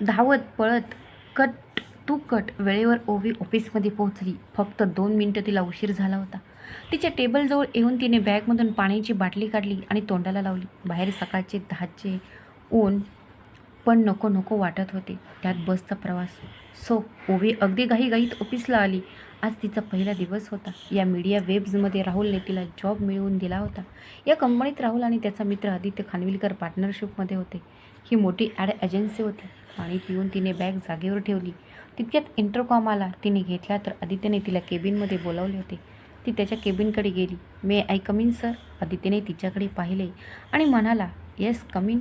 धावत पळत कट तू कट वेळेवर ओवी ऑफिसमध्ये पोहोचली. फक्त 2 मिनिटं तिला उशीर झाला होता. तिच्या टेबलजवळ येऊन तिने बॅगमधून पाण्याची बाटली काढली आणि तोंडाला लावली. बाहेर सकाळचे 10चे ऊन पण नको नको वाटत होते, त्यात बसचा प्रवास. सो ओवी अगदी घाईघाईत ऑफिसला आली. आज तिचा पहिला दिवस होता. या मीडिया वेब्समध्ये राहुलने तिला जॉब मिळवून दिला होता. या कंपनीत राहुल आणि त्याचा मित्र आदित्य खानविलकर पार्टनरशिपमध्ये होते. ही मोठी ॲड एजन्सी होती. पाणी पिऊन तिने बॅग जागेवर ठेवली. तितक्यात इंटरकॉम आला. तिने घेतला तर आदित्यने तिला केबिनमध्ये बोलावले होते. ती त्याच्या केबिनकडे गेली. मे आय कम इन सर? आदित्यने तिच्याकडे पाहिले आणि म्हणाला, येस कम इन.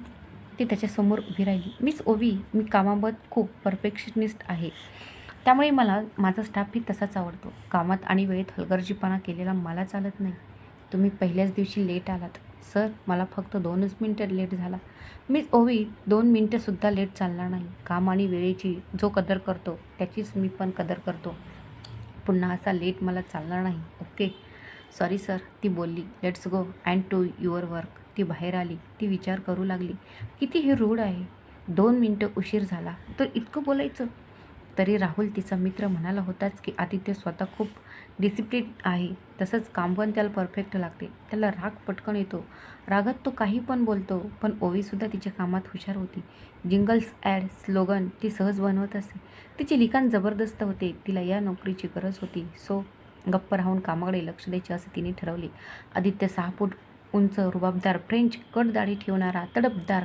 ती त्याच्यासमोर उभी राहिली. मिस ओवी, मी कामाबाबत खूप परफेक्शनिस्ट आहे, त्यामुळे मला माझा स्टाफही तसाच आवडतो. कामात आणि वेळेत हलगर्जीपणा केलेला मला चालत नाही. तुम्ही पहिल्याच दिवशी लेट आलात. सर, मला फक्त 2च मिनिटं लेट झाला. मिस ओवी, 2 मिनिटंसुद्धा लेट चालणार नाही. काम आणि वेळेची जो कदर करतो त्याचीच मी पण कदर करतो. पुन्हा असा लेट मला चालणार नाही. ओके? सॉरी सर, ती बोलली. Let's go and to your work. ती बाहेर आली. ती विचार करू लागली, किती हे रूढ आहे. 2 मिनिटं उशीर झाला तर इतकं बोलायचं. तरी राहुल तिचा मित्र म्हणाला होताच की आदित्य स्वतः खूप डिसिप्लिन आहे. तसंच काम पण त्याला परफेक्ट लागते. त्याला राग पटकन येतो. रागात तो काही पण बोलतो. पण ओवीसुद्धा तिच्या कामात हुशार होती. जिंगल्स, ॲड, स्लोगन ती सहज बनवत असे. तिचे लिखाण जबरदस्त होते. तिला या नोकरीची गरज होती. सो गप्प राहून कामाकडे लक्ष द्यायचे असे तिने ठरवले. आदित्य 6 फूट उंच, रुबाबदार, फ्रेंच कट दाढी ठेवणारा, तडफदार,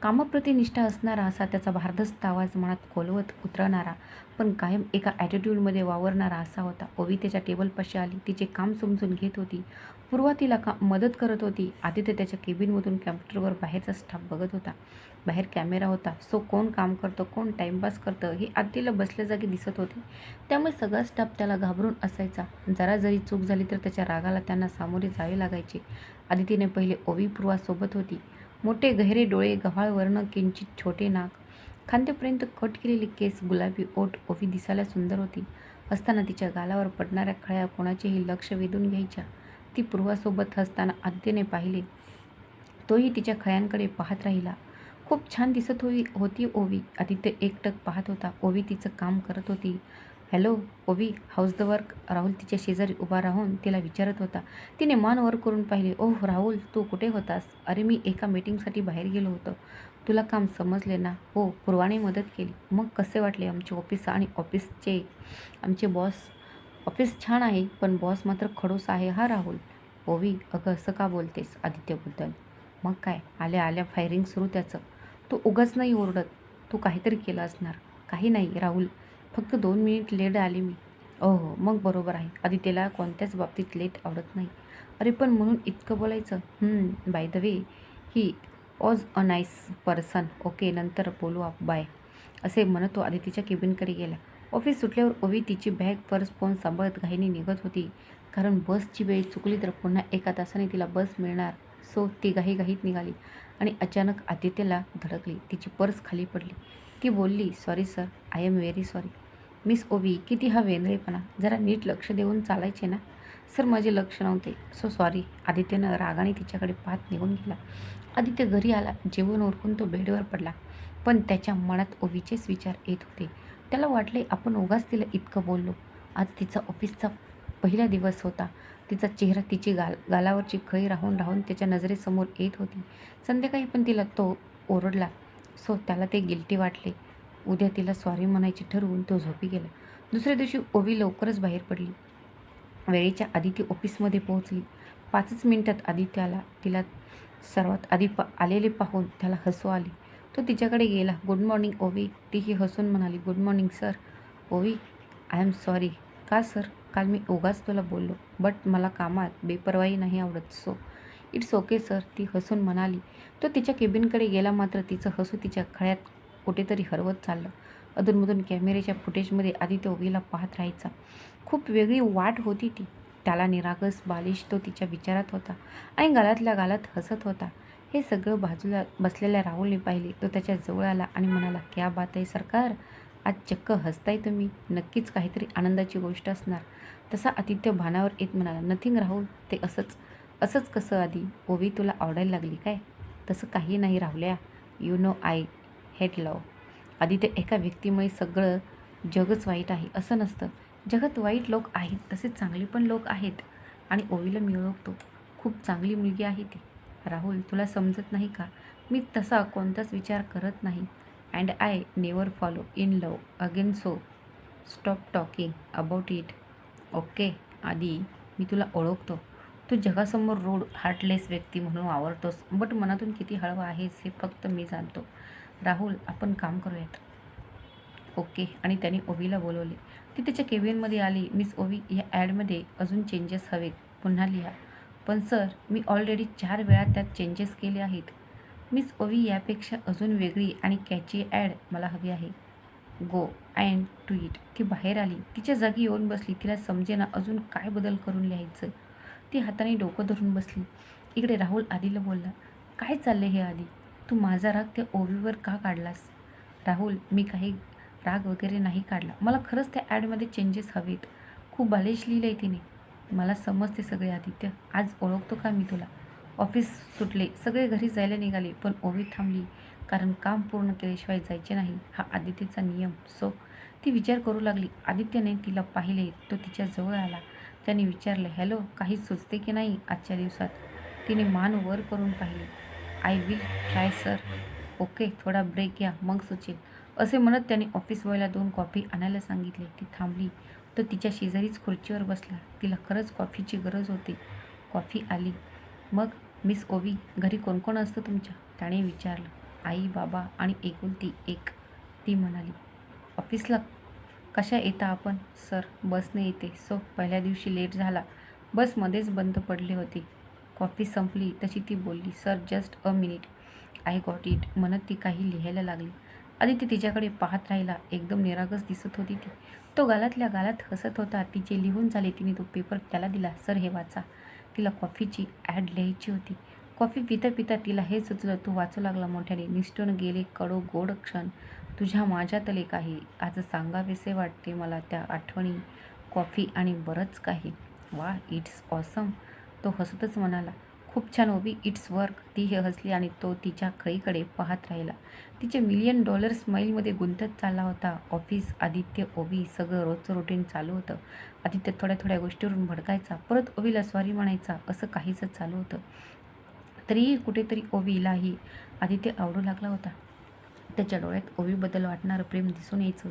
कामाप्रती निष्ठा असणारा, असा त्याचा भारदस्त आवाज मनात खोलवत उतरणारा, पण कायम एका ॲटिट्यूडमध्ये वावरणारा असा होता. ओवी त्याच्या टेबलपाशी आली. तिचे काम समजून घेत होती. पूर्वा तिला मदत करत होती. आदित्य त्याच्या केबिनमधून कॅम्प्युटरवर बाहेरचा स्टाफ बघत होता. बाहेर कॅमेरा होता. सो कोण काम करतं, कोण टाईमपास करतं हे आदित्यला बसल्या जागी दिसत होते. त्यामुळे सगळा स्टाफ त्याला घाबरून असायचा. जरा जरी चूक झाली तर त्याच्या रागाला त्यांना सामोरे जावे लागायचे. आदित्यने पहिले ओवी पूर्वासोबत होती. मोठे गहिरे डोळे, गव्हाळ वर्ण, किंचित छोटे नाक, खांद्यापर्यंत कट केलेले केस, गुलाबी ओठ. ओवी दिसायला सुंदर होती. हसताना तिच्या गालावर पडणाऱ्या खळ्या कोणाचेही लक्ष वेधून घ्यायच्या. ती पूर्वासोबत हसताना आदित्यने पाहिले. तोही तिच्या खळ्यांकडे पाहत राहिला. खूप छान दिसत होती ओवी. आदित्य एकटक पाहत होता. ओवी तिचं काम करत होती. हॅलो ओवी, हाऊज द वर्क? राहुल तिच्या शेजारी उभा राहून तिला विचारत होता. तिने मान वर करून पाहिले. ओह राहुल, तू कुठे होतास? अरे, मी एका मीटिंगसाठी बाहेर गेलो होतो. तुला काम समजले ना? हो, पूर्वाने मदत केली. मग कसे वाटले आमचे ऑफिस आणि आमचे बॉस? ऑफिस छान आहे, पण बॉस मात्र खडूस आहे हा राहुल. ओवी, अगं असं का बोलतेस आदित्यबद्दल? मग काय, आल्या आल्या फायरिंग सुरू त्याचं. तू उगाच नाही ओरडत. तू काहीतरी केलं असणार. काही नाही राहुल, फक्त 2 मिनिट लेट आले मी. हो, मग बरोबर आहे. आदित्यला कोणत्याच बाबतीत लेट आवडत नाही. अरे पण म्हणून इतकं बोलायचं? By the way, he was a nice person. Okay, नंतर बोलू बाय. असे म्हणत तो आदित्यच्या केबिनकडे गेला. ऑफिस सुटल्यावर ओवी तिची बॅग, पर्स, फोन सांभाळत घाईने निघत होती. कारण बसची वेळ चुकली तर पुन्हा 1 तासाने तिला बस मिळणार. सो ती घाईघाईत निघाली आणि अचानक आदित्यला धडकली. तिची पर्स खाली पडली. ती बोलली, sorry sir, I am very sorry. Miss ओवी, किती हा वेंधळेपणा. जरा नीट लक्ष देऊन चालायचे ना? सर, माझे लक्ष नव्हते. So sorry. आदित्यनं रागाने तिच्याकडे पाहत निघून गेला. आदित्य घरी आला. जेवण उरकून तो बेडवर पडला. पण त्याच्या मनात ओवीचेच विचार येत होते. त्याला वाटले, आपण उगाच तिला इतकं बोललो. आज तिचा ऑफिसचा पहिला दिवस होता. तिचा चेहरा, तिची गालावरची खळी राहून राहून त्याच्या नजरेसमोर येत होती. संध्याकाळी पण तिला तो ओरडला. सो त्याला ते गिल्टी वाटले. उद्या तिला सॉरी म्हणायचे ठरवून तो झोपी गेला. दुसऱ्या दिवशी ओवी लवकरच बाहेर पडली. वेळेच्या आधी ती ऑफिसमध्ये पोहोचली. 5च मिनिटात आदित्य आला. तिला सर्वात आधी आलेले पाहून त्याला हसू आले. तो तिच्याकडे गेला. गुड मॉर्निंग ओवी. तीही हसून म्हणाली, गुड मॉर्निंग सर. ओवी, आय एम सॉरी. का सर? काल मी उगाच तुला बोललो. बट मला कामात बेपर्वाई नाही आवडत. सो इट्स ओके सर, ती हसून म्हणाली. तो तिच्या केबिनकडे गेला. मात्र तिचं हसू तिच्या खळ्यात कुठेतरी हरवत चाललं. अधूनमधून कॅमेऱ्याच्या फुटेजमध्ये आदित्य ओवीला पाहत राहायचा. खूप वेगळी वाट होती ती. त्याला निरागस, बालिश तो तिच्या विचारात होता आणि गालातल्या गालात हसत होता. हे सगळं बाजूला बसलेल्या राहुलने पाहिले. तो त्याच्या जवळ आला आणि म्हणाला, क्या बात आहे सरकार, आज चक्क हसताय तुम्ही. नक्कीच काहीतरी आनंदाची गोष्ट असणार. तसा आदित्य भानावर येत म्हणाला, नथिंग राहुल, ते असंच. असंच कसं आधी? ओवी तुला आवडायला लागली काय? तसं काही नाही राहुल्या. You know I hate love. Aditya, एका व्यक्तीमुळे सगळं जगच वाईट आहे असं नसतं. जगात वाईट लोक आहेत, तसेच चांगले पण लोक आहेत. आणि ओवीला मी ओळखतो. खूप चांगली मुलगी आहे ती. राहुल, तुला समजत नाही का? मी तसा कोणताच विचार करत नाही. And I never follow in love again, so stop talking about it. Okay आधी, मी तुला ओळखतो. तू जगासमोर रूड हार्टलेस व्यक्ती म्हणून वावरतोस, बट मनातून किती हळवा आहेस हे फक्त मी जाणतो. राहुल, आपण काम करूयात. ओके. आणि त्याने ओवीला बोलवले. ती त्याच्या केबिनमध्ये आली. मिस ओवी, या ॲडमध्ये अजून चेंजेस हवेत, पुन्हा लिहा. पण सर, मी ऑलरेडी 4 वेळा त्यात चेंजेस केले आहेत. मिस ओवी, यापेक्षा अजून वेगळी आणि कॅची ॲड मला हवी आहे. Go and to it. ती बाहेर आली. तिच्या जागी येऊन बसली. तिला समजेना अजून काय बदल करून लिहायचं. ती हाताने डोकं धरून बसली. इकडे राहुल आधीला बोलला, काय चाललंय हे आधी? तू माझा राग त्या ओवीवर का काढलास? राहुल, मी काही राग वगैरे नाही काढला. मला खरंच त्या ॲडमध्ये चेंजेस हवेत. खूप बालिश लिहिलं आहे तिने. मला समजते सगळे आदित्य. आज ओळखतो का मी तुला? ऑफिस सुटले, सगळे घरी जायला निघाले, पण ओवी थांबली. कारण काम पूर्ण केल्याशिवाय जायचे नाही, हा आदित्यचा नियम. सो ती विचार करू लागली. आदित्यने तिला पाहिले. तो तिच्या जवळ आला. त्याने विचारले, हॅलो, काही सुचते की नाही आजच्या दिवसात? तिने मान वर करून पाहिली. I will try sir. Okay, थोडा ब्रेक घ्या, मग सुचेल. असे म्हणत त्याने ऑफिस बॉयला 2 कॉफी आणायला सांगितले. ती थांबली. तो तिच्या शेजारीच खुर्चीवर बसला. तिला खरंच कॉफीची गरज होती. कॉफी आली. मग मिस ओवी, घरी कोण कोण असतं तुमच्या? त्याने विचारलं. आई, बाबा आणि एकुलती एक, ती म्हणाली. ऑफिसला कशा येता आपण? सर, बसने येते. सो पहिल्या दिवशी लेट झाला. बसमध्येच बंद पडले होते. कॉफी संपली तशी ती बोलली, sir just a minute, I got it, म्हणत ती काही लिहायला लागली. आदित्य तिच्याकडे पाहत राहिला. एकदम निरागस दिसत होती ती. तो गालातल्या गालात हसत होता. तिचे लिहून झाले. तिने तो पेपर त्याला दिला. सर, हे वाचा. तिला कॉफीची ॲड लिहायची होती. कॉफी पिता पिता तिला हे सुचलं. तू वाचू लागला मोठ्याने. निष्ठून गेले कडो गोड क्षण, तुझ्या माझ्यातले काही, आज सांगावेसे वाटते मला त्या आठवणी, कॉफी आणि बरंच काही. वा, इट्स ऑसम. तो हसतच म्हणाला. खूप छान ओवी, इट्स वर्क. ती हे हसली आणि तो तिच्या खळीकडे पाहत राहिला. तिचे $1,000,000 स्माईलमध्ये गुंतत चालला होता. ऑफिस, आदित्य, ओवी, सगळं रोजचं रुटीन चालू होतं. आदित्य थोड्या थोड्या गोष्टीवरून भडकायचा, परत ओवीला सॉरी म्हणायचा, असं काहीच चालू होतं. तरीही कुठेतरी ओवीलाही आदित्य आवडू लागला होता. त्याच्या डोळ्यात ओवीबद्दल वाटणारं प्रेम दिसून यायचं,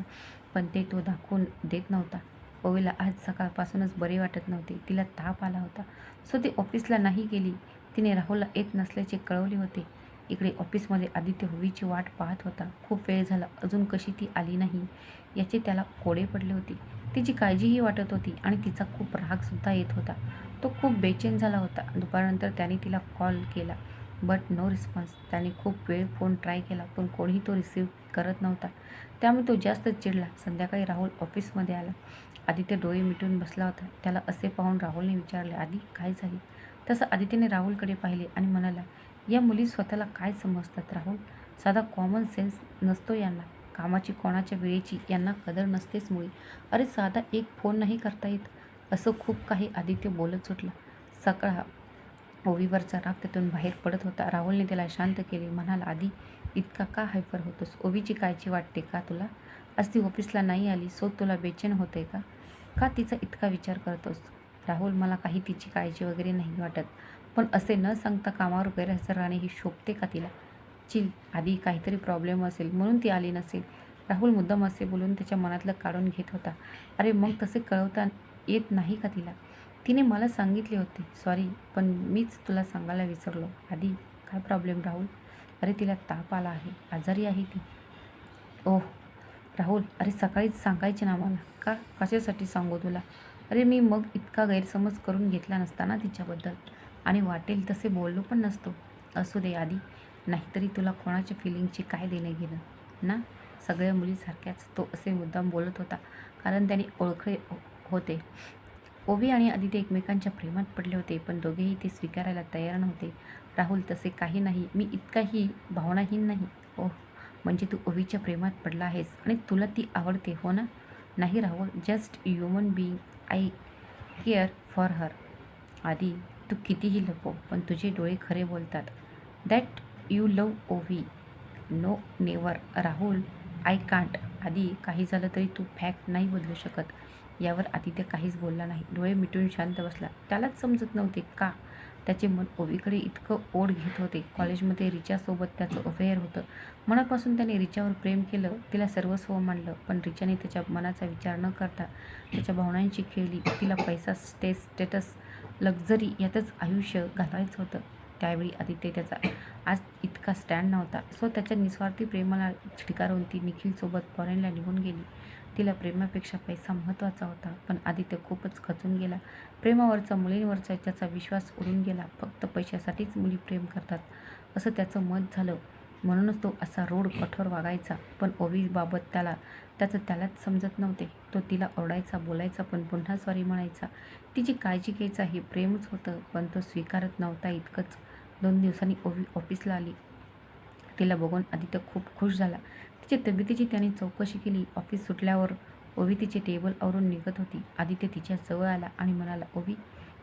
पण ते तो दाखवून देत नव्हता. ओवीला आज सकाळपासूनच बरे वाटत नव्हते. तिला ताप आला होता. सो ती ऑफिसला नाही गेली. तिने राहुलला येत नसल्याचे कळवले होते. इकडे ऑफिसमध्ये आदित्य ओवीची वाट पाहत होता. खूप वेळ झाला, अजून कशी ती आली नाही याचे त्याला कोडे पडले होते. तिची काळजीही वाटत होती आणि तिचा खूप रागसुद्धा येत होता. तो खूप बेचैन झाला होता. दुपारनंतर त्याने तिला कॉल केला, बट नो रिस्पॉन्स. त्याने खूप वेळ फोन ट्राय केला, पण कोणीही तो रिसीव्ह करत नव्हता. त्यामुळे तो जास्त चिडला. संध्याकाळी राहुल ऑफिसमध्ये आला. आदित्य डोळे मिटून बसला होता. त्याला असे पाहून राहुलने विचारले, आधी काय झाले? तसं आदित्यने राहुलकडे पाहिले आणि म्हणाला, या मुली स्वतःला काय समजतात राहुल? साधा कॉमन सेन्स नसतो यांना. कामाची, कोणाच्या वेळेची यांना कदर नसतेच मुळी. अरे साधा एक फोन नाही करता येत. असं खूप काही आदित्य बोलत सुटला. सगळा ओवीवरचा राग त्यातून बाहेर पडत होता. राहुलने त्याला शांत केले. म्हणाला, आधी इतका का हायपर होतोस? ओवीची काळजी वाटते का तुला? आज ती ऑफिसला नाही आली, सो तुला बेचैन होते का? का तिचा इतका विचार करतोस? राहुल, मला काही तिची काळजी वगैरे नाही वाटत, पण असे न सांगता कामावर गैरहजर राहणे ही शोभते का तिला? चिल, आधी काहीतरी प्रॉब्लेम असेल म्हणून ती आली नसेल. राहुल मुद्दाम असे बोलून त्याच्या मनातलं काढून घेत होता. अरे मग तसे कळवता येत नाही का तिला? तिने मला सांगितले होते. सॉरी, पण मीच तुला सांगायला विसरलो. आधी काय प्रॉब्लेम राहुल? अरे तिला ताप आला आहे, आजारी आहे ती. ओह राहुल, अरे सकाळीच सांगायचे ना मला. का? कशासाठी सांगू तुला? अरे मी मग इतका गैरसमज करून घेतला नसता ना तिच्याबद्दल, आणि वाटेल तसे बोललो पण नसतो. असू दे आधी, नाहीतरी तुला कोणाच्या फिलिंगची काय देणे घेणं ना? सगळ्या मुलीसारख्याच. तो असे मुद्दाम बोलत होता कारण त्याने ओळखले होते. ओवी आणि आदित्य एकमेकांच्या प्रेमात पडले होते, पण दोघेही ते स्वीकारायला तयार नव्हते. राहुल, तसे काही नाही. मी इतकाही भावनाहीन नाही. ओह, म्हणजे तू ओवीच्या प्रेमात पडला आहेस आणि तुला ती आवडते, हो ना? नाही Rahul, just human being. I care for her. आधी, तू कितीही लपव, पण तुझे डोळे खरे बोलतात. That you love Ovi. No, never. Rahul, I can't. आधी काही झालं तरी तू फॅक्ट नाही बदलू शकत. यावर आदित्य काहीच बोलला नाही. डोळे मिटून शांत बसला. त्यालाच समजत नव्हते का त्याचे मन ओवीकडे इतकं ओढ घेत होते. कॉलेजमध्ये रिचासोबत त्याचं अफेअर होतं. मनापासून त्याने रिचावर प्रेम केलं, तिला सर्वस्व मानलं. पण रिचाने त्याच्या मनाचा विचार न करता त्याच्या भावनांची खेळली. तिला पैसा, स्टेटस, लक्झरी यातच आयुष्य घालवायचं होतं. त्यावेळी आदित्य त्याचा आज इतका स्टँड नव्हता. सो त्याच्या निस्वार्थी प्रेमाला झिडकारून ती निखिलसोबत फॉरेनला निघून गेली. तिला प्रेमापेक्षा पैसा महत्त्वाचा होता. पण आदित्य खूपच खचून गेला. प्रेमावरचा, मुलींवरचा त्याचा विश्वास उडून गेला. फक्त पैशासाठीच मुली प्रेम करतात असं त्याचं मत झालं. म्हणूनच तो असा रूढ, कठोर वागायचा. पण ओवीबाबत त्यालाच समजत नव्हते. तो तिला ओरडायचा, बोलायचा, पण पुन्हा सॉरी म्हणायचा. तिची काळजी घ्यायचा. हे प्रेमच होतं, पण तो स्वीकारत नव्हता. इतकंच. 2 दिवसांनी ओवी ऑफिसला आली. तिला बघून आदित्य खूप खुश झाला. तिच्या तब्येतीची त्याने चौकशी केली. ऑफिस सुटल्यावर ओवी तिचे टेबल आवरून निघत होती. आदित्य तिच्या जवळ आला आणि म्हणाला, ओवी,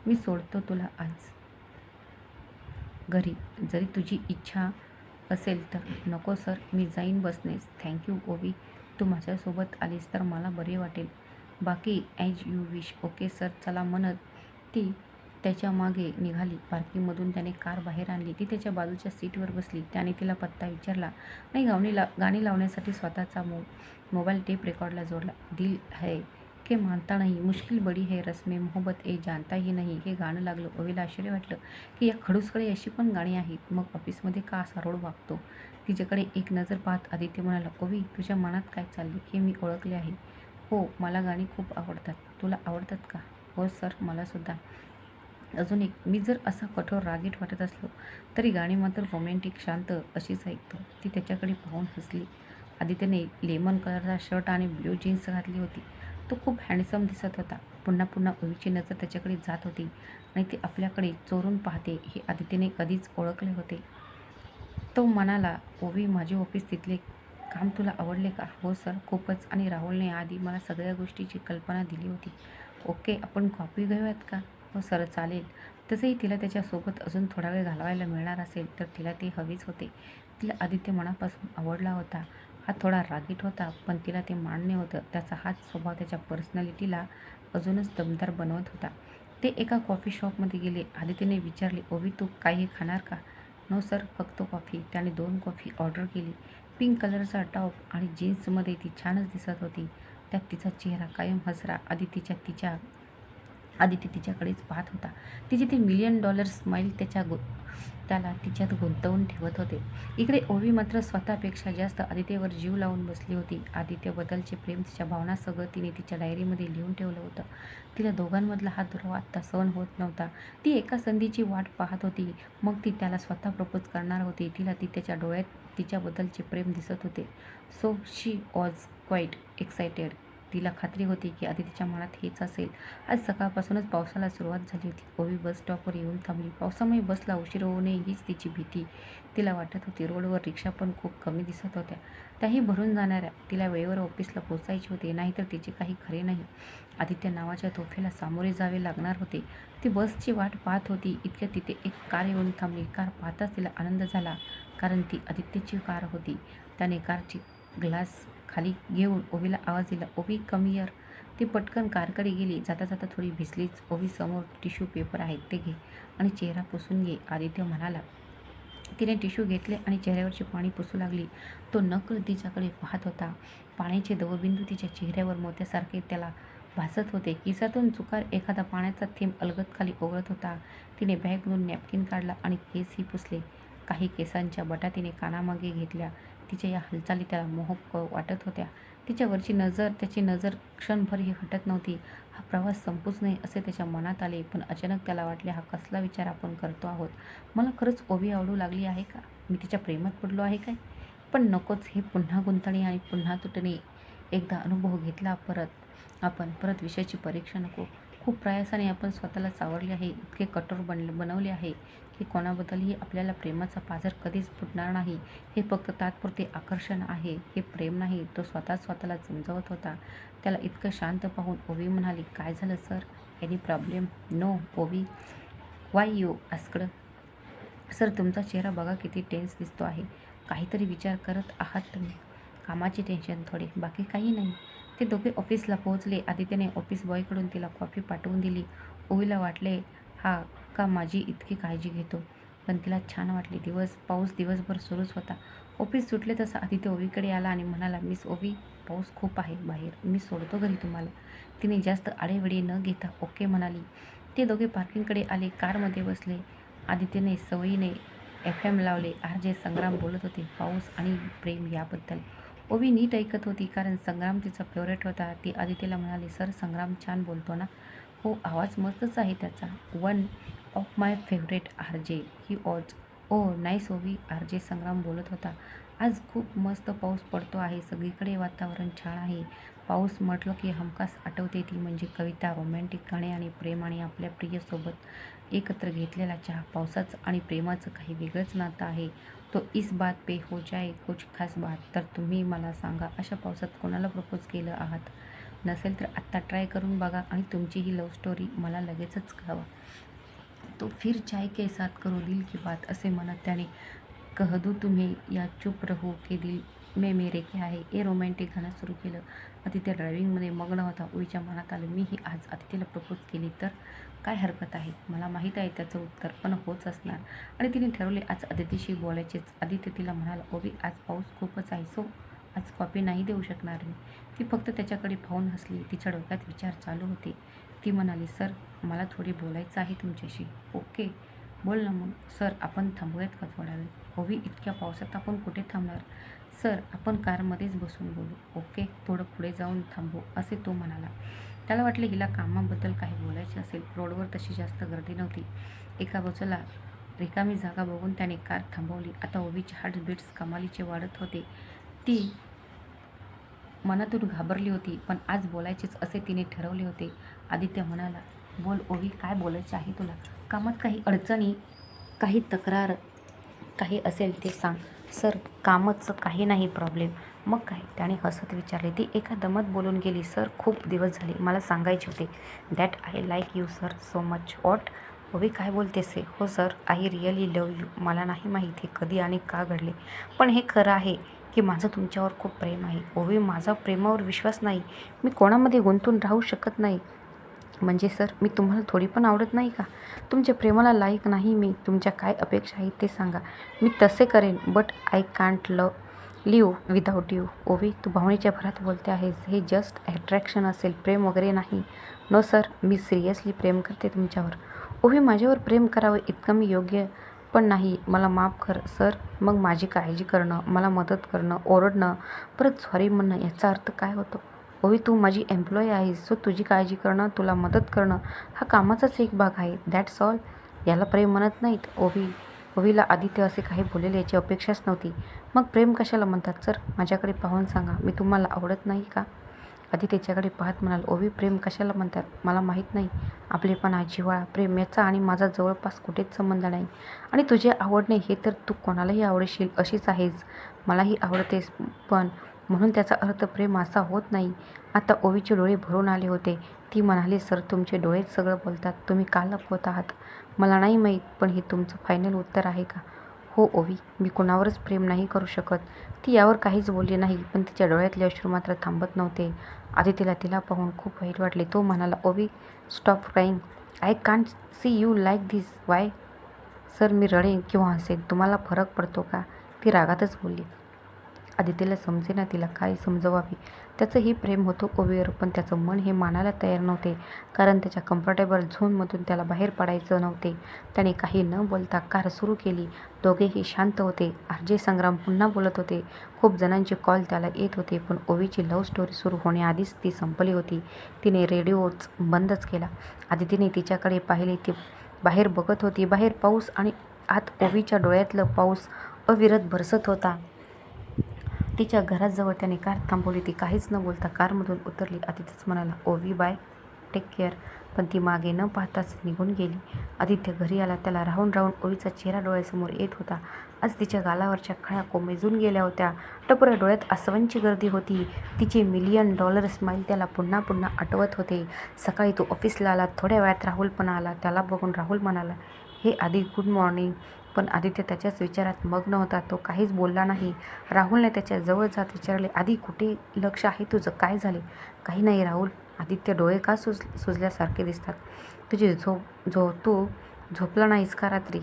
मी सोडतो तुला आज घरी. जरी तुझी इच्छा असेल तर. नको सर, मी जाईन बसनेच. थँक्यू ओवी, तू माझ्यासोबत आलीस तर मला बरे वाटेल. बाकी as you wish. Okay sir, चला म्हणत ती त्याच्या मागे निघाली. पार्किंगमधून त्याने कार बाहेर आणली. ती त्याच्या बाजूच्या सीटवर बसली. त्याने तिला पत्ता विचारला नाही. गाणी लावण्यासाठी स्वतःचा मोबाईल टेप रेकॉर्डला जोडला. दिल है के मानता नहीं, मुश्किल बडी है, रस्मे मोहब्बत ए जानता ही नहीं, हे गाणं लागलं. ओवीला आश्चर्य वाटलं की या खडूसकडे अशी पण गाणी आहेत. मग ऑफिसमध्ये का असा रोड वागतो? तिच्याकडे एक नजर पाहत आदित्य म्हणाला, ओवी, तुझ्या मनात काय चालले हे मी ओळखले आहे. हो, मला गाणी खूप आवडतात. तुला आवडतात का? हो सर, मला सुद्धा. अजून एक, मी जर असा कठोर, रागीट वाटत असलो तरी गाणी मात्र रोमॅन्टिक, शांत अशीच ऐकतो. ती त्याच्याकडे पाहून हसली. आदित्यने लेमन कलरचा शर्ट आणि ब्ल्यू जीन्स घातली होती. तो खूप हँडसम दिसत होता. पुन्हा पुन्हा ओवीची नजर त्याच्याकडे जात होती आणि ती आपल्याकडे चोरून पाहते हे आदित्यने कधीच ओळखले होते. तो म्हणाला, ओवी, माझे ऑफिस, तिथले काम तुला आवडले का? हो सर, खूपच. आणि राहुलने आधी मला सगळ्या गोष्टीची कल्पना दिली होती. ओके, आपण कॉफी घेऊयात का? हो सर, चालेल. तसंही तिला त्याच्यासोबत अजून थोडा वेळ घालवायला मिळणार असेल तर तिला ते हवेच होते. तिला आदित्य मनापासून आवडला होता. हा थोडा रागीट होता, पण तिला ते मान्य होतं. त्याचा हाच स्वभाव त्याच्या पर्सनॅलिटीला अजूनच दमदार बनवत होता. ते एका कॉफी शॉपमध्ये गेले. आदित्यने विचारले, ओवी, तू काही खाणार का? नो सर, फक्त कॉफी. त्याने 2 कॉफी ऑर्डर केली. पिंक कलरचा टॉप आणि जीन्समध्ये ती छानच दिसत होती. त्यात तिचा चेहरा कायम हसरा. आदित्य तिच्याकडेच पाहत होता. तिचे ते $1,000,000 स्माईल त्याला तिच्यात गुंतवून ठेवत होते. इकडे ओवी मात्र स्वतःपेक्षा जास्त आदित्यवर जीव लावून बसली होती. आदित्यबद्दलचे प्रेम, तिच्या भावना सगळं तिने तिच्या डायरीमध्ये लिहून ठेवलं होतं. तिला दोघांमधला हा दुरावा आत्ता सहन होत नव्हता. ती एका संधीची वाट पाहत होती. मग ती त्याला स्वतः प्रपोज करणार होती. तिला त्याच्या डोळ्यात तिच्याबद्दलचे प्रेम दिसत होते. So she was quite excited. तिला खात्री होती की आदित्यच्या मनात हेच असेल. आज सकाळपासूनच पावसाला सुरुवात झाली होती. ओवी बस स्टॉपवर येऊन थांबली. पावसामुळे बसला उशीर होऊ नये हीच तिची भीती तिला वाटत होती. रोडवर रिक्षा पण खूप कमी दिसत होत्या. त्याही भरून जाणाऱ्या. तिला वेळेवर ऑफिसला पोहोचायचे होते, नाहीतर तिचे काही खरे नाही. आदित्य नावाच्या तोफेला सामोरे जावे लागणार होते. ती बसची वाट पाहत होती. इतक्यात तिथे एक कार येऊन थांबली. कार पाहताच तिला आनंद झाला, कारण ती आदित्यची कार होती. त्याने कारची ग्लास खाली घेऊन ओवीला आवाज दिला, ओवी, कम हिअर. ती पटकन कारकडे गेली. जाता जाता थोडी भिजलीच. ओवी, समोर टिश्यू पेपर आहेत, ते घे आणि चेहरा पुसून घे, आदित्य म्हणाला. तिने टिश्यू घेतले आणि चेहऱ्यावरची पाणी पुसू लागली. तो नकळत तिच्याकडे पाहत होता. पाण्याचे दवबिंदू तिच्या चेहऱ्यावर मोत्यासारखे त्याला भासत होते. किसातून चुकार एखादा पाण्याचा थेंब अलगद खाली ओघळत होता. तिने बॅगमधून नॅपकिन काढला आणि केसही पुसले. काही केसांच्या बटा तिने कानामागे घेतल्या. तिच्या या हालचाली त्याला मोहक वाटत होत्या. त्याची नजर क्षणभरही हटत नव्हती. हा प्रवास संपूच नये असे त्याच्या मनात आले. पण अचानक त्याला वाटले, हा कसला विचार आपण करतो आहोत? मला खरंच ओवी आवडू लागली आहे का? मी तिच्या प्रेमात पडलो आहे काय? पण नकोच, हे पुन्हा गुंतणे आणि पुन्हा तुटणे. एकदा अनुभव घेतला आपण परत विषयाची परीक्षा नको. खूप प्रयासाने आपण स्वतःला सावरले आहे, इतके कठोर बनवले आहे की कोणाबद्दलही आपल्याला प्रेमाचा पाझर कधीच फुटणार नाही. हे फक्त तात्पुरते आकर्षण आहे, हे प्रेम नाही. तो स्वतःला समजावत होता. त्याला इतकं शांत पाहून ओवी म्हणाली, काय झालं सर? Any problem? नो ओवी, वाय यू आस्क्ड? सर, तुमचा चेहरा बघा किती टेन्स दिसतो आहे. काहीतरी विचार करत आहात तुम्ही. कामाची टेन्शन थोडी, बाकी काही नाही. ते दोघे ऑफिसला पोहोचले. आदित्यने ऑफिस बॉयकडून तिला कॉफी पाठवून दिली. ओवीला वाटले हा का माझी इतकी काळजी घेतो, पण तिला छान वाटले. पाऊस दिवसभर सुरूच होता. ऑफिस सुटले तसं आदित्य ओवीकडे आला आणि म्हणाला, मिस ओवी, पाऊस खूप आहे बाहेर, मी सोडतो घरी तुम्हाला. तिने जास्त आडेवेढे न घेता ओके म्हणाली. ते दोघे पार्किंगकडे आले. कारमध्ये बसले. आदित्यने सवयीने FM लावले. RJ संग्राम बोलत होते पाऊस आणि प्रेम याबद्दल. ओवी नीट ऐकत होती, कारण संग्राम तिचा फेवरेट होता. ती आदित्यला म्हणाली, सर संग्राम छान बोलतो ना? हो, आवाज मस्तच आहे त्याचा. One of my favourite RJ ही ऑज. Oh nice Ovi, RJ Sangram बोलत होता. आज खूप मस्त पाऊस पडतो आहे, सगळीकडे वातावरण छान आहे. पाऊस म्हटलं की हमखास आठवते ती म्हणजे कविता, रोमॅन्टिक गाणे आणि प्रेम आणि आपल्या प्रियसोबत एकत्र घेतलेला चहा. पावसाचं आणि प्रेमाचं काही वेगळंच नातं आहे. तो इस बात पे हो जाए कुछ खास बात. तर तुम्ही मला सांगा, अशा पावसात कोणाला प्रपोज केलं आहात? नसेल तर आत्ता ट्राय करून बघा आणि तुमची ही लव्ह स्टोरी मला लगेचच कळवा. तो फिर चाय के साथ करो दिल की बात, असे म्हणत त्याने कह दूँ तुम्हें या चुप रहो के दिल में मेरे क्या है, हे रोमॅन्टिक गाणं सुरू केलं. आदित्य ड्रायव्हिंगमध्ये मग्न होता. ओवीच्या मनात आलं, मी ही आज आदित्यला प्रपोज केली तर काय हरकत आहे? मला माहीत आहे त्याचं उत्तर पण होच असणार. आणि तिने ठरवले आज आदित्यशी बोलायचेच. आदित्य तिला म्हणाला, ओवी, आज पाऊस खूपच आहे, सो आज कॉपी नाही देऊ शकणार मी. ती फक्त त्याच्याकडे पाहून हसली. तिच्या डोक्यात विचार चालू होते. ती म्हणाली, सर मला थोडी बोलायचं आहे तुमच्याशी. ओके, बोल ना मग. सर आपण थांबूयात का थोडा वेळ? ओवी, इतक्या पावसात आपण कुठे थांबणार? सर आपण कारमध्येच बसून बोलू. ओके, थोडं पुढे जाऊन थांबू, असे तो म्हणाला. त्याला वाटले हिला कामाबद्दल काही बोलायचे असेल. रोडवर तशी जास्त गर्दी नव्हती. एका बाजूला रिकामी जागा बघून त्याने कार थांबवली. आता ओवीचे हार्टबीट्स कमालीचे वाढत होते. ती मनातून घाबरली होती, पण आज बोलायचेच असे तिने ठरवले होते. आदित्य म्हणाला, बोल ओवी, काय बोलायचे आहे तुला? कामात काही अडचणी, काही तक्रार, काही असेल ते सांग. सर कामचं काही नाही प्रॉब्लेम. मग काय? त्याने हसत विचारले. ती एका दमात बोलून गेली, सर खूप दिवस झाले मला सांगायचे होते that I like you sir so much. What? ओवी काय बोलतेस हे? हो sir, I really love you. मला नाही माहीत हे कधी आणि का घडले, पण हे खरं आहे की माझं तुमच्यावर खूप प्रेम आहे. ओवी, माझा प्रेमावर विश्वास नाही. मी कोणामध्ये गुंतून राहू शकत नाही. म्हणजे सर मी तुम्हाला थोडी पण आवडत नाही का? तुमच्या प्रेमाला लायक नाही मी? तुमच्या काय अपेक्षा आहेत ते सांगा, मी तसे करेन. But I can't live without you. Ovi, तू भावनेच्या भरात बोलते आहेस. हे जस्ट अट्रॅक्शन असेल, प्रेम वगैरे नाही. नो सर, मी सिरियसली प्रेम करते तुमच्यावर. ओवी, माझ्यावर प्रेम करावं इतकं मी योग्य पण नाही. मला माफ कर सर. मग माझी काळजी करणं, मला मदत करणं, ओरडणं, परत सॉरी म्हणणं, याचा अर्थ काय होतो? ओवी, तू माझी एम्प्लॉई आहेस, सो तुझी काळजी करणं, तुला मदत करणं हा कामाचाच एक भाग आहे. That's all. याला प्रेम म्हणत नाहीत. ओवीला आदित्य असे काही बोलेल याची अपेक्षाच नव्हती. मग प्रेम कशाला म्हणतात सर? माझ्याकडे पाहून सांगा, मी तुम्हाला आवडत नाही का? आदित्य त्याच्याकडे पाहत म्हणाल, ओवी, प्रेम कशाला म्हणतात मला माहीत नाही. आपलेपणा, जिव्हाळा, प्रेम याचा आणि माझा जवळपास कुठेच संबंध नाही. आणि तुझे आवडणे हे तर तू कोणालाही आवडशील अशीच आहेस. मलाही आवडतेस, पण म्हणून त्याचा अर्थ प्रेम असा होत नाही. आता ओवीचे डोळे भरून आले होते. ती म्हणाली, सर तुमचे डोळेच सगळं बोलतात. तुम्ही का लपवत आहात? मला नाही माहीत, पण हे तुमचं फायनल उत्तर आहे का? हो ओवी, मी कुणावरच प्रेम नाही करू शकत. ती यावर काहीच बोलली नाही, पण तिच्या डोळ्यातले अश्रू मात्र थांबत नव्हते. आदित्यला तिला पाहून खूप वाईट वाटले. तो म्हणाला, Ovi stop crying. I can't see you like this. Why? Sir मी रडेन किंवा हसेन, तुम्हाला फरक पडतो का? ती रागातच बोलली. आदित्यला समजेना तिला काय समजवावे. त्याचंही प्रेम होतं ओवीवर, पण त्याचं मन हे मानायला तयार नव्हते, कारण त्याच्या कम्फर्टेबल झोनमधून त्याला बाहेर पडायचं नव्हते. त्याने काही न बोलता कार सुरू केली. दोघेही शांत होते. RJ संग्राम पुन्हा बोलत होते. खूप जणांचे कॉल त्याला येत होते, पण ओवीची लव्ह स्टोरी सुरू होण्याआधीच ती संपली होती. तिने रेडिओच बंदच केला. आदितीने तिच्याकडे पाहिले. ती बाहेर बघत होती. बाहेर पाऊस आणि आत ओवीच्या डोळ्यातलं पाऊस अविरत बरसत होता. तिच्या घराजवळ त्याने कार थांबवली. ती काहीच न बोलता कारमधून उतरली. आदित्यच म्हणाला, ओवी बाय, टेक केअर. पण ती मागे न पाहताच निघून गेली. आदित्य घरी आला. त्याला राहून राहून ओवीचा चेहरा डोळ्यासमोर येत होता. आज तिच्या गालावरच्या खळ्या कोमेजून गेल्या होत्या. टपोऱ्या डोळ्यात आसवांची गर्दी होती. तिचे $1,000,000 स्माईल त्याला पुन्हा पुन्हा आठवत होते. सकाळी तो ऑफिसला आला. थोड्या वेळात राहुल पण आला. त्याला बघून राहुल म्हणाला, हे आदी गुड मॉर्निंग. पण आदित्य त्याच्याच विचारात मग्न होता. तो काहीच बोलला नाही. राहुलने त्याच्या जवळ जात विचारले, आधी कुठे लक्ष आहे तुझं? काय झाले? काही नाही राहुल. आदित्य डोळे का सुजल्यासारखे दिसतात? तुझी तू झोपला नाहीस का रात्री?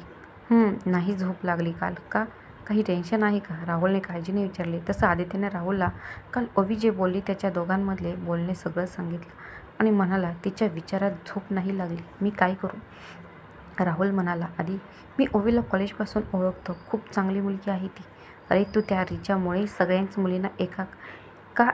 नाही झोप लागली काल. का? काही टेन्शन आहे का? राहुलने काळजीने विचारले. तसं आदित्यने राहुलला काल ओवी जे बोलली त्याच्या दोघांमधले बोलणे सगळं सांगितलं आणि म्हणाला, तिच्या विचारात झोप नाही लागली. मी काय करू? राहुल म्हणाला, आधी मी ओवीला कॉलेजपासून ओळखतो. खूप चांगली मुलगी आहे ती. अरे तू त्या रिचामुळे सगळ्याच मुलींना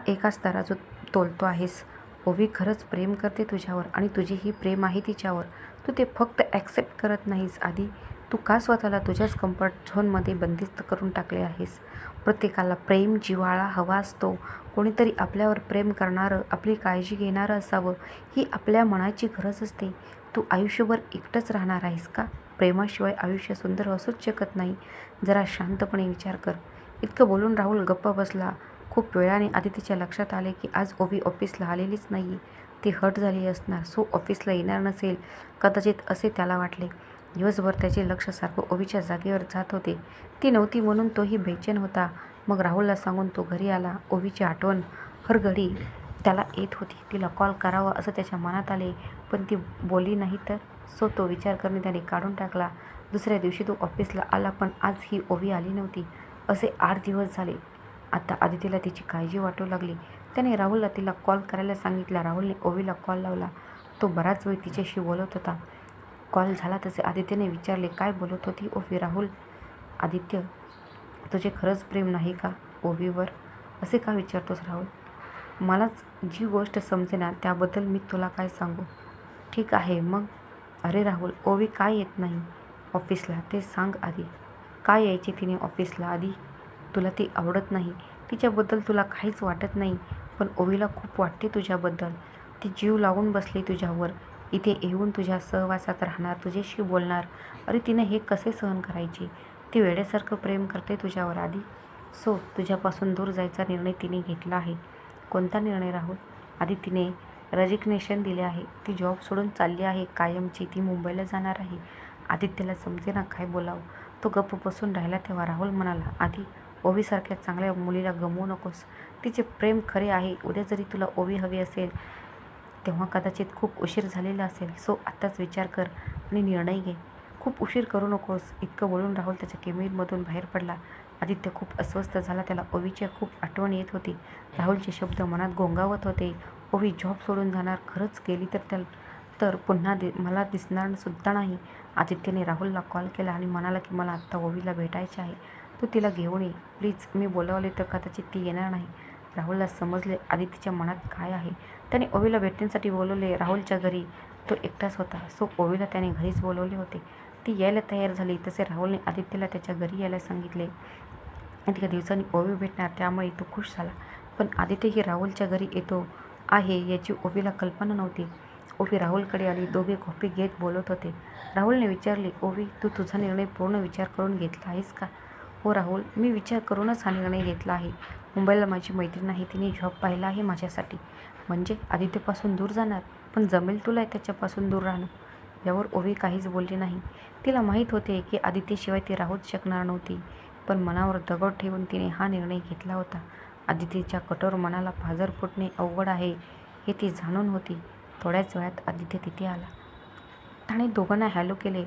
एकाच तराजूत तोलतो आहेस. ओवी खरंच प्रेम करते तुझ्यावर आणि तुझेही प्रेम आहे तिच्यावर. तू ते फक्त ॲक्सेप्ट करत नाहीस. आधी तू का स्वतःला तुझ्याच कम्फर्ट झोनमध्ये बंदिस्त करून टाकले आहेस? प्रत्येकाला प्रेम, जिव्हाळा हवा असतो. कोणीतरी आपल्यावर प्रेम करणारं, आपली काळजी घेणारं असावं, ही आपल्या मनाची गरज असते. तू आयुष्यभर एकटंच राहणार आहेस का? प्रेमाशिवाय आयुष्य सुंदर असूच शकत नाही. जरा शांतपणे विचार कर. इतकं बोलून राहुल गप्प बसला. खूप वेळाने आदितीच्या लक्षात आले की आज ओवी ऑफिसला आलेलीच नाही. ती हर्ट झाली असणार. सो ऑफिसला येणार नसेल कदाचित असे त्याला वाटले. दिवसभर त्याचे लक्ष सारखं ओवीच्या जागेवर जात होते. ती नव्हती म्हणून तोही बेचैन होता. मग राहुलला सांगून तो घरी आला. ओवीची आठवण हर घडी त्याला येत होती. तिला कॉल करावा असं त्याच्या मनात आले, पण ती बोलली नाही तर? सो तो विचार करणे त्याने काढून टाकला. दुसऱ्या दिवशी तो ऑफिसला आला, पण आज ही ओवी आली नव्हती. असे 8 दिवस झाले. आता आदितीला तिची काळजी वाटू लागली. त्याने राहुलला तिला कॉल करायला सांगितला. राहुलने ओवीला कॉल लावला. तो बराच वेळ तिच्याशी बोलत होता. कॉल झाला तसे आदित्यने विचारले, काय बोलत होती ओवी? राहुल, आदित्य, तुझे खरंच प्रेम नाही का ओवीवर? असे का विचारतोस राहुल? मलाच जी गोष्ट समजेना त्याबद्दल मी तुला काय सांगू? ठीक आहे मग. अरे राहुल, ओवी का येत नाही ऑफिसला ते सांग आधी. का यायची तिने ऑफिसला आधी? तुला ती आवडत नाही. तिच्याबद्दल तुला काहीच वाटत नाही, पण ओवीला खूप वाटते तुझ्याबद्दल. ती जीव लावून बसली तुझ्यावर. इथे येऊन तुझ्या सहवासात राहणार, तुझ्याशी बोलणार. अरे तिने हे कसे सहन करायचे? ती वेड्यासारखं प्रेम करते तुझ्यावर आधी. सो तुझ्यापासून दूर जायचा निर्णय तिने घेतला आहे. कोणता निर्णय राहुल? आधी तिने रेजिग्नेशन दिले आहे. ती जॉब सोडून चालली आहे कायमची. ती मुंबईला जाणार आहे. आदित्यला समजेना काय बोलावं. तो गप्प बसून राहिला. तेव्हा राहुल म्हणाला, आधी ओवीसारख्या चांगल्या मुलीला गमवू नकोस. तिचे प्रेम खरे आहे. उद्या जरी तुला ओवी हवी असेल तेव्हा कदाचित खूप उशीर झालेला असेल. सो आत्ताच विचार कर आणि निर्णय घे. खूप उशीर करू नकोस. इतकं बोलून राहुल त्याच्या केबिनमधून बाहेर पडला. आदित्य खूप अस्वस्थ झाला. त्याला ओवीची खूप आठवण येत होती. राहुलचे शब्द मनात घोंगावत होते. ओवी जॉब सोडून जाणार. खरंच गेली तर पुन्हा मला दिसणार सुद्धा नाही. आदित्यने राहुलला कॉल केला आणि म्हणाला की मला आत्ता ओवीला भेटायचे आहे. तू तिला घेऊन ये प्लीज. मी बोलावले तर कदाचित ती येणार नाही. राहुलला समजले आदित्यच्या मनात काय आहे. त्याने ओवीला भेटण्यासाठी बोलवले राहुलच्या घरी. तो एकटाच होता. सो ओवीला त्याने घरीच बोलवले होते. ती यायला तयार झाली. तसे राहुलने आदित्यला त्याच्या घरी यायला सांगितले. इतक्या दिवसांनी ओवी भेटणार त्यामुळे तो खुश झाला. पण आदित्यही राहुलच्या घरी येतो आहे याची ओवीला कल्पना नव्हती. ओवी राहुलकडे आली. दोघे कॉफी घेत बोलत होते. राहुलने विचारले, ओवी, तू तुझा निर्णय पूर्ण विचार करून घेतला आहेस का? हो राहुल, मी विचार करूनच हा निर्णय घेतला आहे. मुंबईला माझी मैत्रीण आहे. तिने जॉब पाहिला आहे माझ्यासाठी. म्हणजे आदित्यपासून दूर जाणार? पण जमेल तुला त्याच्यापासून दूर राहणं? यावर ओवी काहीच बोलली नाही. तिला माहीत होते की आदित्यशिवाय ती राहूच शकणार नव्हती. पण मनावर दगड ठेवून तिने हा निर्णय घेतला होता. आदित्यच्या कठोर मनाला पाझर फुटणे अवघड आहे हे ती जाणून होती. थोड्याच वेळात आदित्य तिथे आला. त्याने दोघांना हॅलो केले,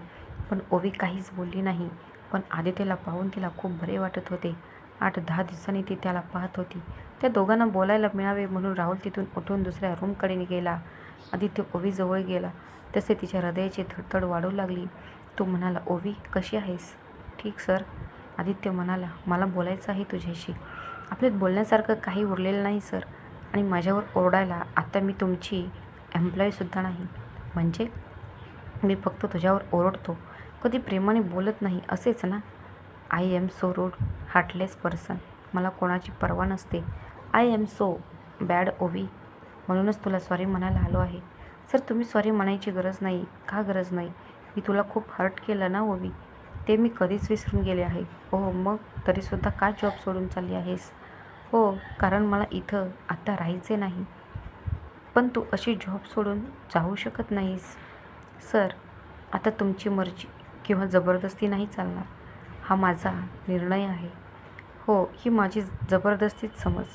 पण ओवी काहीच बोलली नाही. पण आदित्यला पाहून तिला खूप बरे वाटत होते. 8-10 दिवसांनी ती त्याला पाहत होती. त्या दोघांना बोलायला मिळावे म्हणून राहुल तिथून उठून दुसऱ्या रूमकडे गेला. आदित्य ओवीजवळ गेला तसे तिच्या हृदयाची धडधड वाढू लागली. तो म्हणाला, ओवी, कशी आहेस? ठीक सर. आदित्य म्हणाला, मला बोलायचं आहे तुझ्याशी. आपल्यात बोलण्यासारखं काही उरलेलं नाही सर. आणि माझ्यावर ओरडायला आता मी तुमची एम्प्लॉईसुद्धा नाही. म्हणजे? मी फक्त तुझ्यावर ओरडतो, कधी प्रेमाने बोलत नाही असेच ना? I am so rude, heartless person. मला कोणाची पर्वा नसते. आय एम सो बॅड ओवी. म्हणूनच तुला सॉरी म्हणायला आलो आहे. सर, तुम्ही सॉरी म्हणायची गरज नाही. का गरज नाही? मी तुला खूप हर्ट केलं ना ओवी. ते मी कधीच विसरून गेले आहे. हो, मग तरीसुद्धा का जॉब सोडून चालली आहेस? हो, कारण मला इथं आता राहायचे नाही. पण तू अशी जॉब सोडून जाऊ शकत नाहीस. सर, आता तुमची मर्जी किंवा जबरदस्ती नाही चालणार. हा माझा निर्णय आहे. हो, ही माझी जबरदस्तीच समज.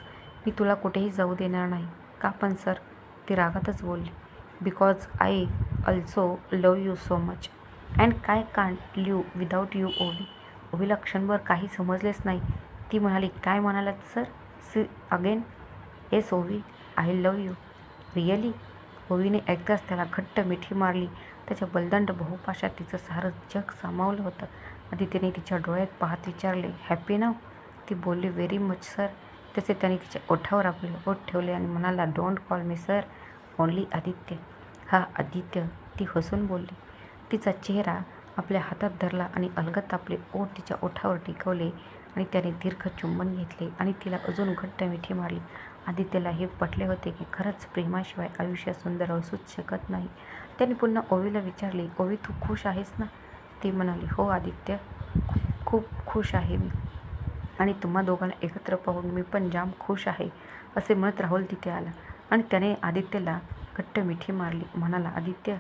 मी तुला कुठेही जाऊ देणार नाही. का पण सर? ती रागातच बोलली. Because I also love you so much and काय कांट लिव्ह विदाऊट यू ओवी. ओवीला क्षणभर काही समजलेच नाही. ती म्हणाली, काय म्हणालात sir? See again. Yes Ovi, I love you. Really? ओवीने एकदाच त्याला घट्ट मिठी मारली. त्याच्या बलदंड बहुपाशात तिचं सारं जग सामावलं होतं. आदित्यने तिच्या डोळ्यात पाहत विचारले, हॅपी नाव? ती बोलली, व्हेरी मच सर. तसे त्याने तिच्या ओठावर आपले ओठ ठेवले आणि म्हणाला, don't call me sir, only Aditya. हा आदित्य, ती हसून बोलली. तिचा चेहरा आपल्या हातात धरला आणि अलगद आपले ओठ तिच्या ओठावर टेकवले आणि त्याने दीर्घ चुंबन घेतले आणि तिला अजून घट्ट मिठी मारली. आदित्यला हे पटले होते की खरंच प्रेमाशिवाय आयुष्य सुंदर असूच शकत नाही. त्याने पुन्हा ओवीला विचारले, ओवी तू खुश आहेस ना? ती म्हणाली, हो आदित्य, खूप खुश आहे मी. आणि तुम्हा दोघांना एकत्र पाहून मी पण जाम खुश आहे. असे म्हणत राहुल तिथे आला आणि त्याने आदित्यला घट्ट मिठी मारली. म्हणाला, Aditya,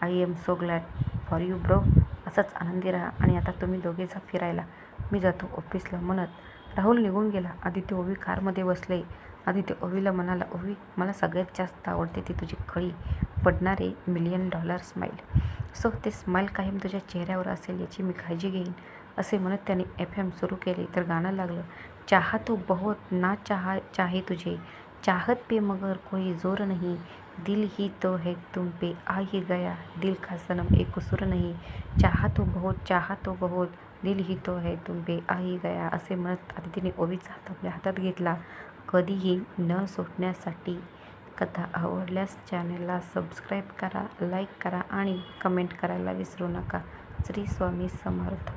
I am so glad for you bro. असाच आनंदी राहा आणि आता तुम्ही दोघे जा फिरायला. मी जातो ऑफिसला. म्हणत राहुल निघून गेला. आदित्य ओवी कारमध्ये बसले. आदित्य ओवीला म्हणाला, ओवी, मला सगळ्यात जास्त आवडते ती तुझी खळी पडणारे $1,000,000 स्माईल. सो ते स्माईल कायम तुझ्या चेहऱ्यावर असेल याची मी काळजी घेईन. असे म्हणत त्याने FM सुरू केले तर गाणं लागलं. चाहा तो बहुत ना चाहे तुझे, चाहत पे मगर कोई जोर नहीं, दिल ही तो है तुम पे आ ही गया, दिल का सनम एक कसूर नहीं, चाहा तो बहुत दिल ही तो है तुम पे आ ही गया. असे म्हणत आदितीने ओवीचा हात आपल्या हातात घेतला. कधीही न सुटण्यासाठी. कथा आवडल्यास चॅनलला सबस्क्राईब करा, लाईक करा आणि कमेंट करायला विसरू नका. श्री स्वामी समर्थ.